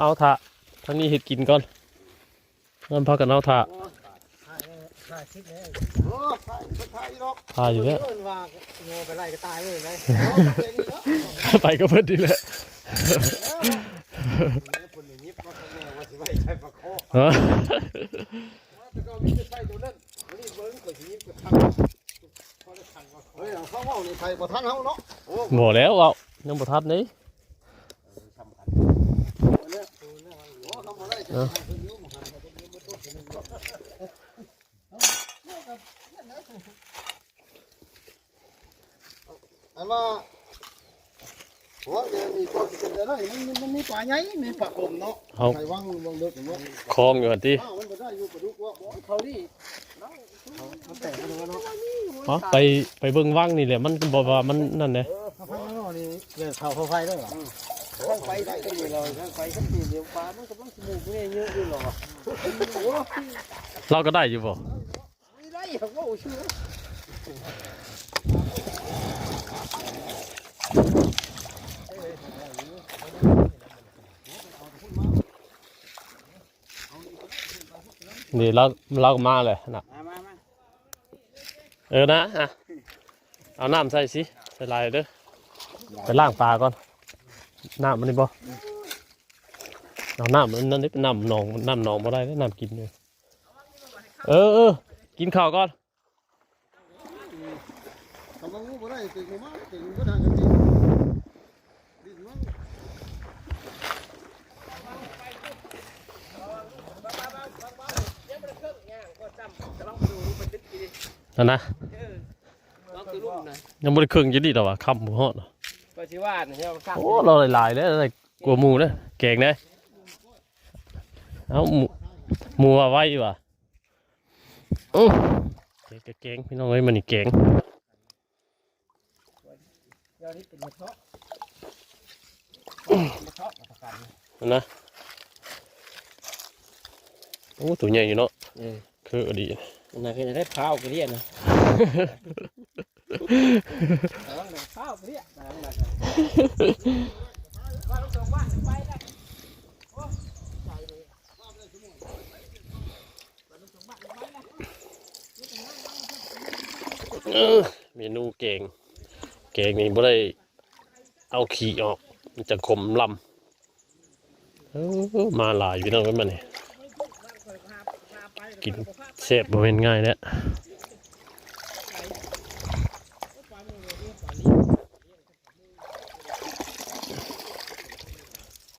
เอาถาทั้งนี้เห็ดกินก่อนงั้นพากันเอาถาถ่ายอยู่เนี่ยไปไล่ก็ตายเลยไปก็เพิ่นดีเลยหมดแล้วเอายังบ่ทันนี้อันว่าหัวเดี๋ยวมีตัวกินได้มันมีปลาใหญ่มีปลาคมเนาะใครว่างวงเลิกถึงว่าคลองอยู่ที่มันจะได้อยู่กระดูกว่าเขาดิมันแตกกันเนาะไปเบิ่งว่างนี่แหละมันบอกว่ามันนั่นเลยนี่เกี่ยวเขาไฟด้วยเหรอข้างไฟได้ก็ดีเลยข้างไฟก็ดีเดี๋ยวปลามันก็ต้องสมูกเยอะด้วยหรอเราก็ได้อยู่บ่ไม่ได้เหรอว่าโอ้ชื่อนี่เรามาเลยนะนะเอาน้ำใส่สิใส่ลายเด้อไปล้างปลาก่อนน้ำมันนี่บ่เอาน้ำมันนั่นนี่เป็นน้ำหนองบ่ได้น้ำกินเลยกินข้าวก่อนทำงูบ่ได้ตื่นมาตื่นก็ทางกันจริงนะยังไม่ได้เครื่องยืดดีหรอวะคำหมูฮอดโอ้เราหลายๆเลยอะไรกลัวหมูเนี่ยแกงเนี่ยเอาหมูว่าไว้ว่ะแกงพี่น้องเอ้ยมันนี่แกงนะโอ้ตัวใหญ่อยู่เนาะคือดีน่าจะได้ข้าวกระเดียนะข้าวกระเดียเมนูแกงนี่บ่ได้เอาขี้ออกมันจะขมลำมาหลายพี่น้องกันมาเนี่ยกินเสพบ่เป็นง่ายเนี่ย